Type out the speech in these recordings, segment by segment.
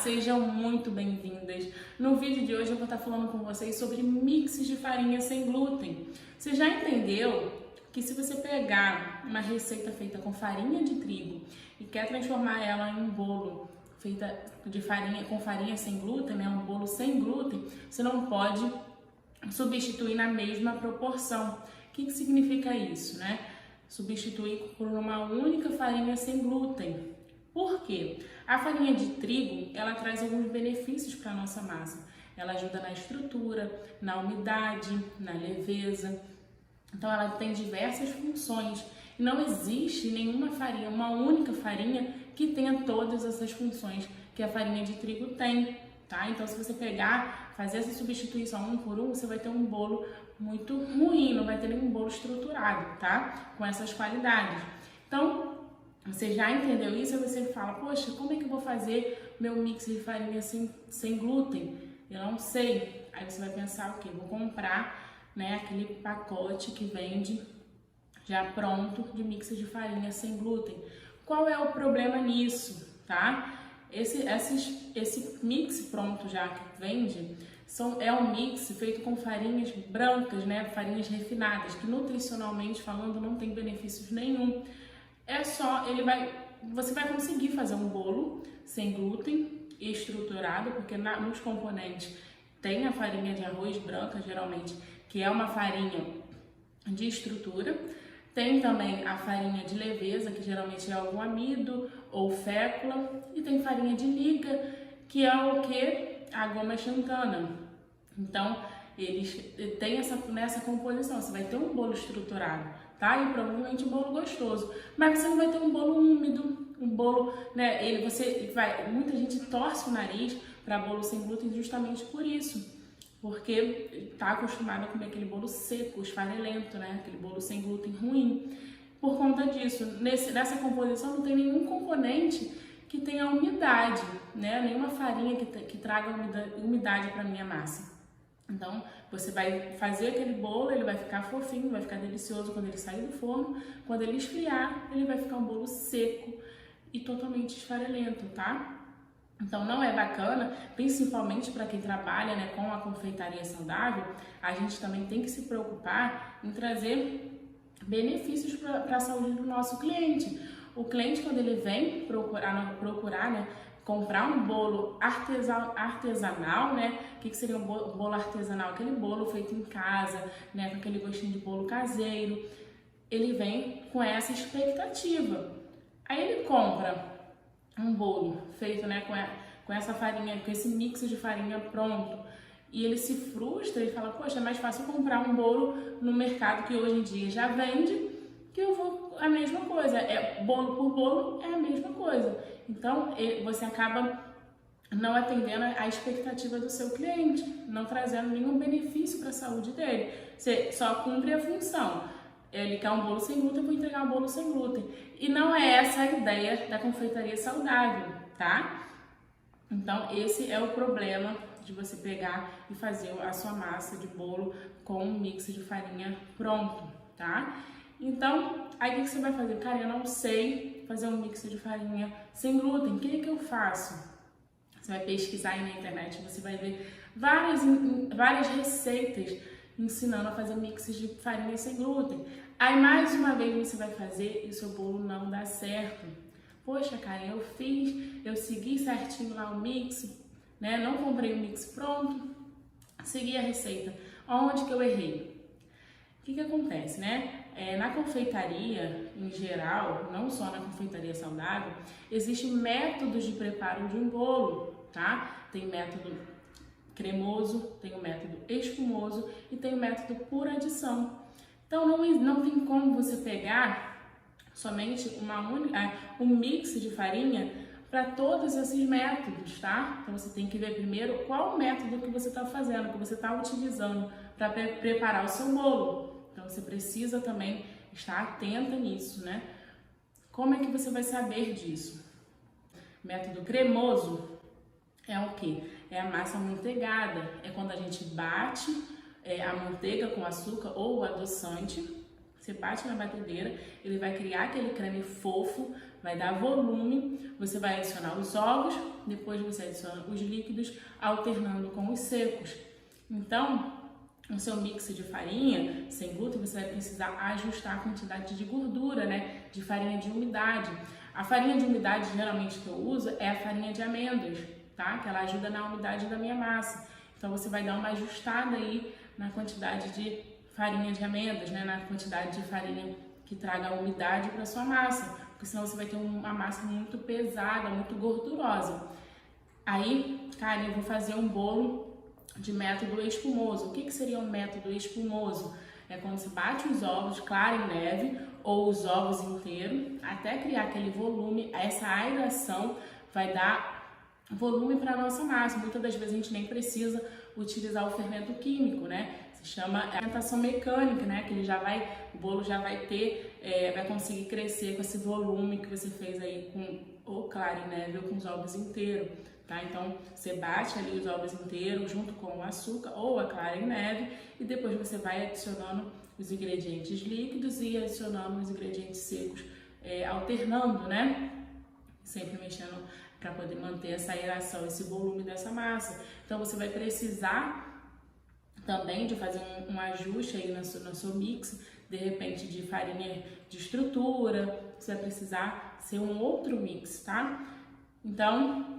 sejam muito bem-vindas. No vídeo de hoje eu vou estar falando com vocês sobre mixes de farinha sem glúten. Você já entendeu que se você pegar uma receita feita com farinha de trigo e quer transformar ela em um bolo feita de farinha com farinha sem glúten, né, um bolo sem glúten, você não pode substituir na mesma proporção. O que significa isso, né? Substituir por uma única farinha sem glúten. Por quê? A farinha de trigo, ela traz alguns benefícios para a nossa massa. Ela ajuda na estrutura, na umidade, na leveza. Então ela tem diversas funções. E não existe nenhuma farinha, uma única farinha que tenha todas essas funções que a farinha de trigo tem, tá? Então se você pegar, fazer essa substituição um por um, você vai ter um bolo muito ruim, não vai ter nenhum bolo estruturado, tá? Com essas qualidades. Então, você já entendeu isso? Aí você fala, poxa, como é que eu vou fazer meu mix de farinha sem glúten? Eu não sei. Aí você vai pensar o quê? Vou comprar, né, aquele pacote que vende já pronto de mix de farinha sem glúten. Qual é o problema nisso, tá? Esse mix pronto já que vende é um mix feito com farinhas brancas, né, farinhas refinadas, que nutricionalmente falando não tem benefícios nenhum. Você vai conseguir fazer um bolo sem glúten estruturado, porque nos componentes tem a farinha de arroz branca, geralmente, que é uma farinha de estrutura. Tem também a farinha de leveza, que geralmente é algum amido ou fécula. E tem farinha de liga, que é o que? A goma xantana. Então, eles têm nessa composição. Você vai ter um bolo estruturado, tá? E provavelmente um bolo gostoso. Mas você não vai ter um bolo úmido, um bolo, né? Muita gente torce o nariz para bolo sem glúten justamente por isso. Porque está acostumado a comer aquele bolo seco, esfarelento, né? Aquele bolo sem glúten ruim. Por conta disso, nessa composição não tem nenhum componente que tenha umidade, né? Nenhuma farinha que traga umidade para a minha massa. Então, você vai fazer aquele bolo, ele vai ficar fofinho, vai ficar delicioso quando ele sair do forno. Quando ele esfriar, ele vai ficar um bolo seco e totalmente esfarelento, tá? Então não é bacana, principalmente para quem trabalha, né, com a confeitaria saudável. A gente também tem que se preocupar em trazer benefícios para a saúde do nosso cliente. O cliente, quando ele vem procurar, né, comprar um bolo artesanal, né? O que seria um bolo artesanal? Aquele bolo feito em casa, né, com aquele gostinho de bolo caseiro. Ele vem com essa expectativa. Aí ele compra um bolo feito, né, com essa farinha, com esse mix de farinha pronto, e ele se frustra e fala, poxa, é mais fácil comprar um bolo no mercado que hoje em dia já vende, que eu vou a mesma coisa, bolo por bolo é a mesma coisa. Então você acaba não atendendo a expectativa do seu cliente, não trazendo nenhum benefício para a saúde dele. Você só cumpre a função. Ele quer um bolo sem glúten, eu vou entregar um bolo sem glúten. E não é essa a ideia da confeitaria saudável, tá? Então, esse é o problema de você pegar e fazer a sua massa de bolo com um mix de farinha pronto, tá? Então, aí o que você vai fazer? Cara, eu não sei fazer um mix de farinha sem glúten, o que é que eu faço? Você vai pesquisar aí na internet, você vai ver várias receitas ensinando a fazer mixes de farinha sem glúten. Aí mais uma vez você vai fazer e o seu bolo não dá certo. Poxa, cara, eu segui certinho lá o mix, né? Não comprei o mix pronto, segui a receita. Onde que eu errei? O que acontece, né? Na confeitaria, em geral, não só na confeitaria saudável, existem métodos de preparo de um bolo, tá? Tem método cremoso, tem o método espumoso e tem o método por adição. Então não tem como você pegar somente um mix de farinha para todos esses métodos, tá? Então você tem que ver primeiro qual o método que você está fazendo, que você está utilizando para preparar o seu bolo. Então você precisa também estar atenta nisso, né? Como é que você vai saber disso? Método cremoso é o quê? É a massa amanteigada, é quando a gente bate a manteiga com açúcar ou o adoçante, Você bate na batedeira, ele vai criar aquele creme fofo, vai dar volume, você vai adicionar os ovos, depois você adiciona os líquidos, alternando com os secos. Então, no seu mix de farinha sem glúten, você vai precisar ajustar a quantidade de gordura, né? De farinha de umidade. A farinha de umidade, geralmente, que eu uso é a farinha de amêndoas, tá? Que ela ajuda na umidade da minha massa. Então, você vai dar uma ajustada aí na quantidade de farinha de amêndoas, né? Na quantidade de farinha que traga umidade para sua massa. Porque senão você vai ter uma massa muito pesada, muito gordurosa. Aí, cara, eu vou fazer um bolo de método espumoso. O que seria um método espumoso? É quando você bate os ovos, clara em neve, ou os ovos inteiros, até criar aquele volume. Essa aeração vai dar volume para a nossa massa. Muitas das vezes a gente nem precisa utilizar o fermento químico, né? Se chama fermentação mecânica, né? Que o bolo já vai ter, vai conseguir crescer com esse volume que você fez aí com ou clara em neve ou com os ovos inteiros. Tá? Então, você bate ali os ovos inteiros junto com o açúcar ou a clara em neve e depois você vai adicionando os ingredientes líquidos e adicionando os ingredientes secos, alternando, né? Sempre mexendo para poder manter essa aeração, esse volume dessa massa. Então, você vai precisar também de fazer um ajuste aí no seu mix, de repente de farinha de estrutura, você vai precisar ser um outro mix, tá? Então,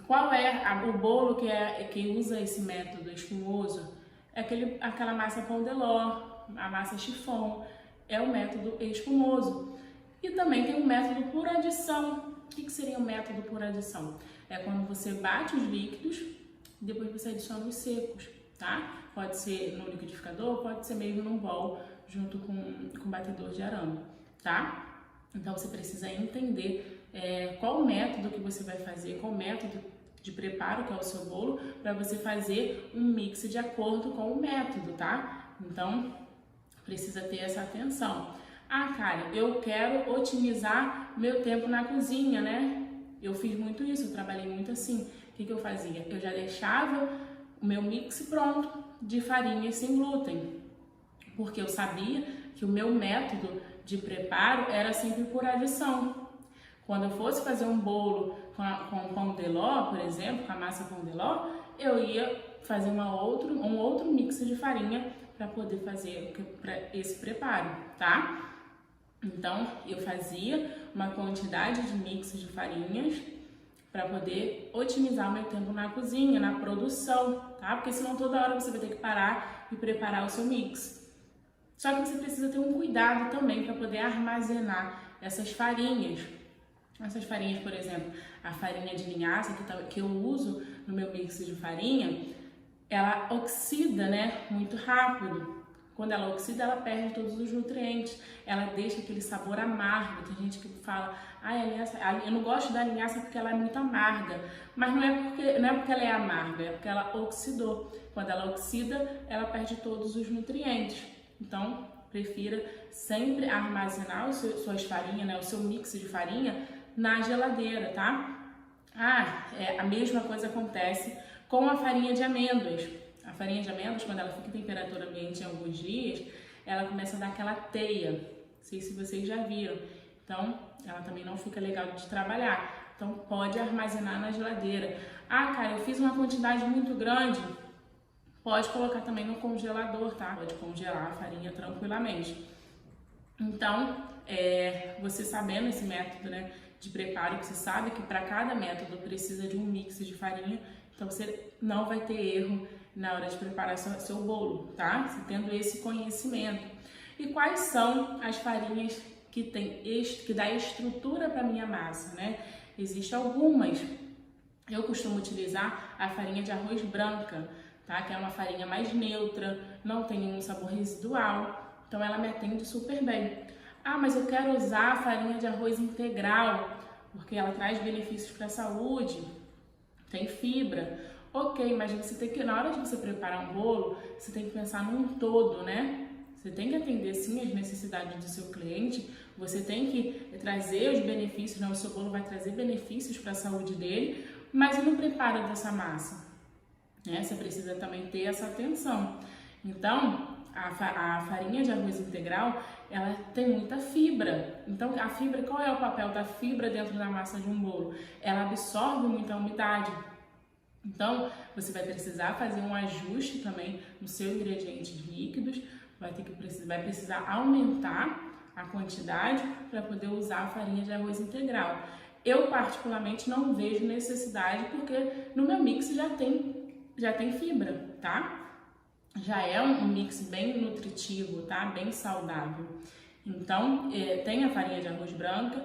qual é o bolo que usa esse método espumoso? É aquela massa pão de ló, a massa chiffon, é o método espumoso. E também tem o método por adição. O que seria o método por adição? É quando você bate os líquidos, depois você adiciona os secos, tá? Pode ser no liquidificador, pode ser mesmo num bowl, junto com batedor de arame, tá? Então você precisa entender qual o método que você vai fazer, qual o método de preparo que é o seu bolo, para você fazer um mix de acordo com o método, tá? Então, precisa ter essa atenção. Ah, cara, eu quero otimizar meu tempo na cozinha, né? Eu fiz muito isso, eu trabalhei muito assim. O que eu fazia? Eu já deixava o meu mix pronto de farinha sem glúten, porque eu sabia que o meu método de preparo era sempre por adição. Quando eu fosse fazer um bolo com pão de ló, por exemplo, com a massa pão de ló, eu ia fazer um outro mix de farinha para poder fazer esse preparo, tá? Então, eu fazia uma quantidade de mix de farinhas para poder otimizar o meu tempo na cozinha, na produção, tá? Porque senão toda hora você vai ter que parar e preparar o seu mix. Só que você precisa ter um cuidado também para poder armazenar essas farinhas. Essas farinhas, por exemplo, a farinha de linhaça que eu uso no meu mix de farinha, ela oxida, né, muito rápido. Quando ela oxida, ela perde todos os nutrientes, ela deixa aquele sabor amargo. Tem gente que fala, eu não gosto da linhaça porque ela é muito amarga. Mas não é porque ela é amarga, é porque ela oxidou. Quando ela oxida, ela perde todos os nutrientes. Então, prefira sempre armazenar suas farinhas, né, o seu mix de farinha na geladeira, tá? A mesma coisa acontece com a farinha de amêndoas. A farinha de amêndoas, quando ela fica em temperatura ambiente em alguns dias, ela começa a dar aquela teia. Não sei se vocês já viram. Então, ela também não fica legal de trabalhar. Então, pode armazenar na geladeira. Cara, eu fiz uma quantidade muito grande. Pode colocar também no congelador, tá? Pode congelar a farinha tranquilamente. Então, você sabendo esse método, né, de preparo, você sabe que para cada método precisa de um mix de farinha, então você não vai ter erro na hora de preparar seu bolo, tá? Você tendo esse conhecimento. E quais são as farinhas que dá estrutura para minha massa, né? Existem algumas. Eu costumo utilizar a farinha de arroz branca, tá? Que é uma farinha mais neutra, não tem nenhum sabor residual, então ela me atende super bem. Mas eu quero usar a farinha de arroz integral, porque ela traz benefícios para a saúde, tem fibra. Ok, mas você tem que, na hora de você preparar um bolo, você tem que pensar num todo, né? Você tem que atender sim as necessidades do seu cliente, você tem que trazer os benefícios, né? O seu bolo vai trazer benefícios para a saúde dele, mas e no preparo dessa massa? Você precisa também ter essa atenção. Então, a farinha de arroz integral, ela tem muita fibra. Então, a fibra, qual é o papel da fibra dentro da massa de um bolo? Ela absorve muita umidade. Então, você vai precisar fazer um ajuste também no seu ingrediente de líquidos, vai precisar aumentar a quantidade para poder usar a farinha de arroz integral. Eu, particularmente, não vejo necessidade, porque no meu mix já tem fibra, tá? Já é um mix bem nutritivo, tá? Bem saudável. Então, tem a farinha de arroz branca,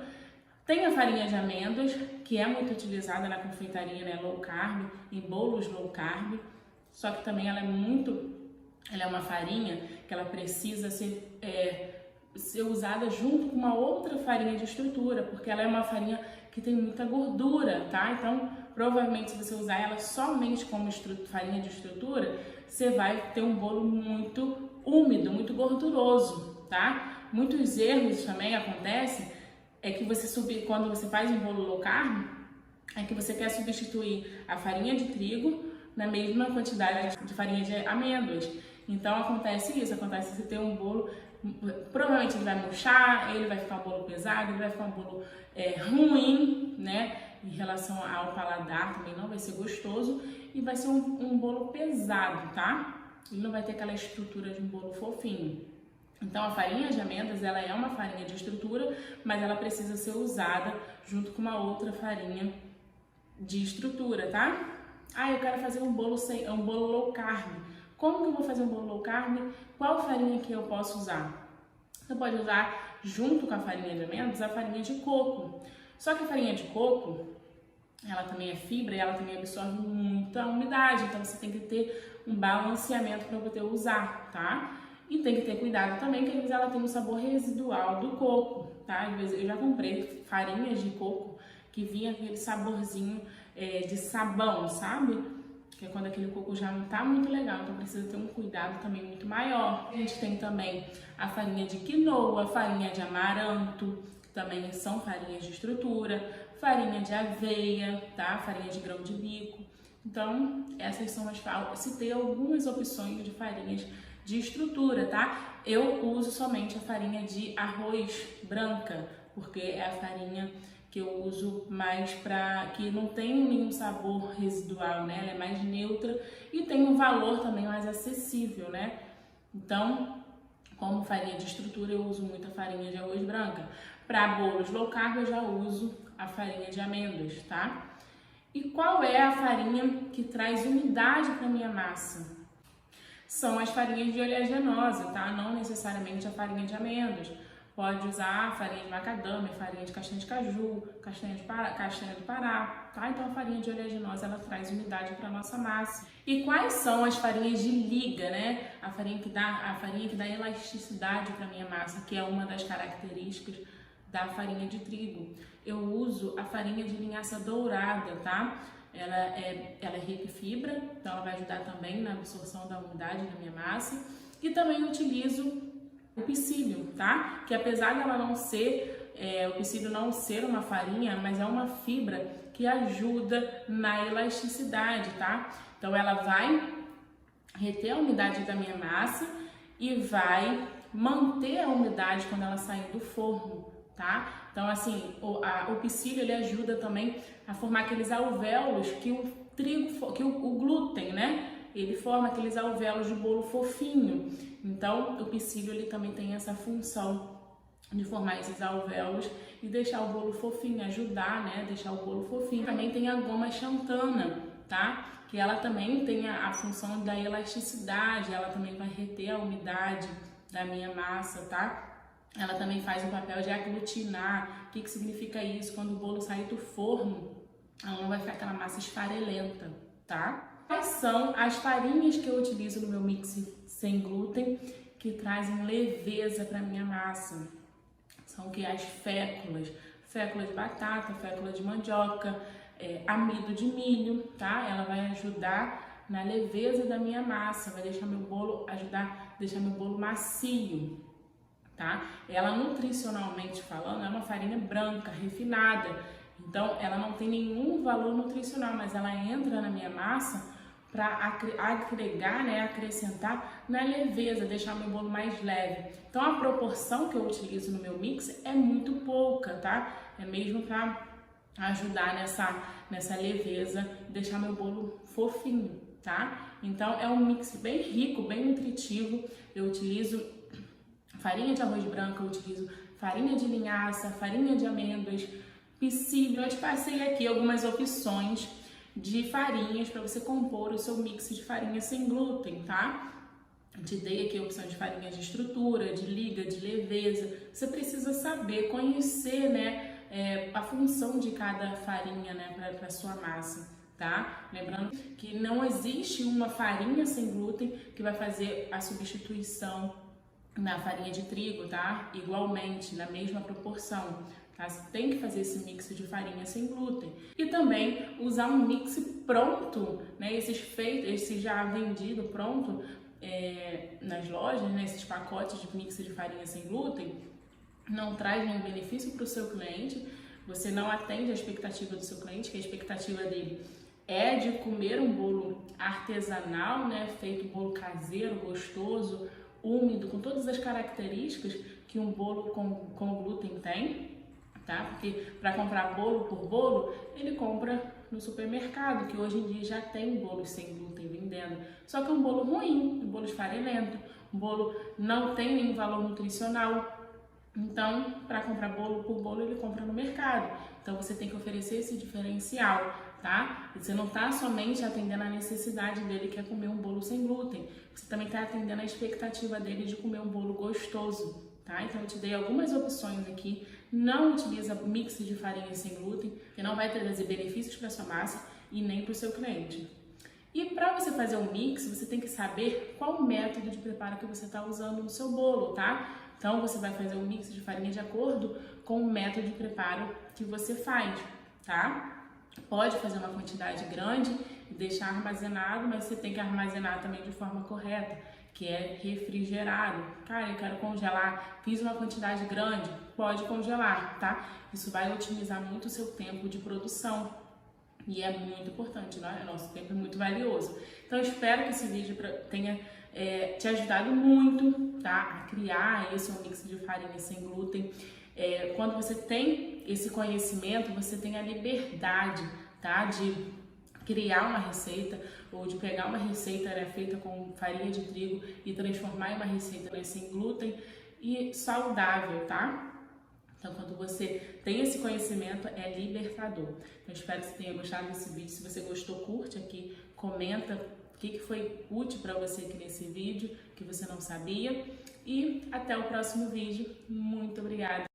tem a farinha de amêndoas, que é muito utilizada na confeitaria, né, low carb, em bolos low carb, só que também ela é uma farinha que ela precisa ser usada junto com uma outra farinha de estrutura, porque ela é uma farinha que tem muita gordura, tá? Então, provavelmente, se você usar ela somente como farinha de estrutura, você vai ter um bolo muito úmido, muito gorduroso, tá? Muitos erros também acontecem, que quando você faz um bolo low carb, é que você quer substituir a farinha de trigo na mesma quantidade de farinha de amêndoas. Então, acontece você ter um bolo, provavelmente ele vai murchar, ele vai ficar um bolo pesado, ele vai ficar um bolo ruim, né? Em relação ao paladar também não vai ser gostoso e vai ser um bolo pesado, tá? Ele não vai ter aquela estrutura de um bolo fofinho. Então, a farinha de amêndoas, ela é uma farinha de estrutura, mas ela precisa ser usada junto com uma outra farinha de estrutura, tá? Eu quero fazer um bolo low carb. Como que eu vou fazer um bolo low carb? Qual farinha que eu posso usar? Você pode usar, junto com a farinha de amêndoas, a farinha de coco. Só que a farinha de coco, ela também é fibra e ela também absorve muita umidade, então você tem que ter um balanceamento para poder usar, tá? E tem que ter cuidado também, que às vezes ela tem um sabor residual do coco, tá? Às vezes eu já comprei farinhas de coco que vinha aquele saborzinho de sabão, sabe? Que é quando aquele coco já não tá muito legal, então precisa ter um cuidado também muito maior. A gente tem também a farinha de quinoa, farinha de amaranto, que também são farinhas de estrutura, farinha de aveia, tá? Farinha de grão de bico. Então, essas são citei algumas opções de farinhas de estrutura, tá? Eu uso somente a farinha de arroz branca, porque é a farinha que eu uso mais que não tem nenhum sabor residual, né? Ela é mais neutra e tem um valor também mais acessível, né? Então, como farinha de estrutura, eu uso muito a farinha de arroz branca. Para bolos low carb, eu já uso a farinha de amêndoas, tá? E qual é a farinha que traz umidade para minha massa? São as farinhas de oleaginosa, tá? Não necessariamente a farinha de amêndoas. Pode usar farinha de macadâmia, farinha de castanha de caju, castanha do Pará, tá? Então a farinha de oleaginosa, ela traz umidade para nossa massa. E quais são as farinhas de liga, né? A farinha que dá elasticidade para minha massa, que é uma das características da farinha de trigo. Eu uso a farinha de linhaça dourada, tá? Ela é rica em fibra, então ela vai ajudar também na absorção da umidade da minha massa. E também utilizo o psyllium, tá? Que apesar dela não ser, o psyllium não ser uma farinha, mas é uma fibra que ajuda na elasticidade, tá? Então ela vai reter a umidade da minha massa e vai manter a umidade quando ela sair do forno, tá? Então assim, o psyllium ele ajuda também a formar aqueles alvéolos que o glúten, né? Ele forma aqueles alvéolos de bolo fofinho. Então, o psyllium ele também tem essa função de formar esses alvéolos e deixar o bolo fofinho, ajudar, né, deixar o bolo fofinho. Também tem a goma xantana, tá? Que ela também tem a função da elasticidade, ela também vai reter a umidade da minha massa, tá? Ela também faz o papel de aglutinar. O que significa isso? Quando o bolo sair do forno, ela não vai ficar aquela massa esfarelenta, tá? Quais são as farinhas que eu utilizo no meu mix sem glúten que trazem leveza para minha massa? São as féculas de batata, fécula de mandioca, amido de milho, tá? Ela vai ajudar na leveza da minha massa, vai deixar deixar meu bolo macio, tá? Ela nutricionalmente falando é uma farinha branca, refinada, então ela não tem nenhum valor nutricional, mas ela entra na minha massa para agregar, né, acrescentar na leveza, deixar o meu bolo mais leve. Então a proporção que eu utilizo no meu mix é muito pouca, tá? É mesmo para ajudar nessa leveza, deixar meu bolo fofinho, tá? Então é um mix bem rico, bem nutritivo. Eu utilizo farinha de arroz branco, eu utilizo farinha de linhaça, farinha de amêndoas, pissílio. Eu te passei aqui algumas opções de farinhas para você compor o seu mix de farinha sem glúten, tá? Te dei aqui a opção de farinha de estrutura, de liga, de leveza. Você precisa saber, conhecer, né, a função de cada farinha, né, para sua massa, tá? Lembrando que não existe uma farinha sem glúten que vai fazer a substituição na farinha de trigo, tá? Igualmente, na mesma proporção. Tá? Você tem que fazer esse mix de farinha sem glúten. E também usar um mix pronto, né? Esse já vendido pronto nas lojas, né? Esses pacotes de mix de farinha sem glúten, não traz nenhum benefício para o seu cliente. Você não atende a expectativa do seu cliente, que a expectativa dele é de comer um bolo artesanal, né? Feito um bolo caseiro, gostoso, úmido, com todas as características que um bolo com glúten tem, tá? Porque para comprar bolo por bolo, ele compra no supermercado, que hoje em dia já tem bolos sem glúten vendendo. Só que é um bolo ruim, um bolo esfarelento, um bolo não tem nenhum valor nutricional. Então, para comprar bolo por bolo, ele compra no mercado. Então, você tem que oferecer esse diferencial, tá? Você não está somente atendendo a necessidade dele, que é comer um bolo sem glúten. Você também está atendendo a expectativa dele de comer um bolo gostoso, tá? Então, eu te dei algumas opções aqui. Não utiliza mix de farinha sem glúten, que não vai trazer benefícios para sua massa e nem para o seu cliente. E para você fazer um mix, você tem que saber qual método de preparo que você está usando no seu bolo, tá? Então, você vai fazer um mix de farinha de acordo com o método de preparo que você faz, tá? Pode fazer uma quantidade grande e deixar armazenado, mas você tem que armazenar também de forma correta, que é refrigerado. Cara, eu quero congelar, fiz uma quantidade grande, pode congelar, tá? Isso vai otimizar muito o seu tempo de produção. E é muito importante, né? Nosso tempo é muito valioso. Então, eu espero que esse vídeo tenha te ajudado muito, tá? A criar esse mix de farinha sem glúten. Quando você tem esse conhecimento, você tem a liberdade, tá? De criar uma receita ou de pegar uma receita, né, feita com farinha de trigo e transformar em uma receita, né, sem glúten e saudável, tá? Então, quando você tem esse conhecimento, é libertador. Então, espero que você tenha gostado desse vídeo. Se você gostou, curte aqui, comenta o que foi útil para você aqui nesse vídeo, que você não sabia. E até o próximo vídeo. Muito obrigada!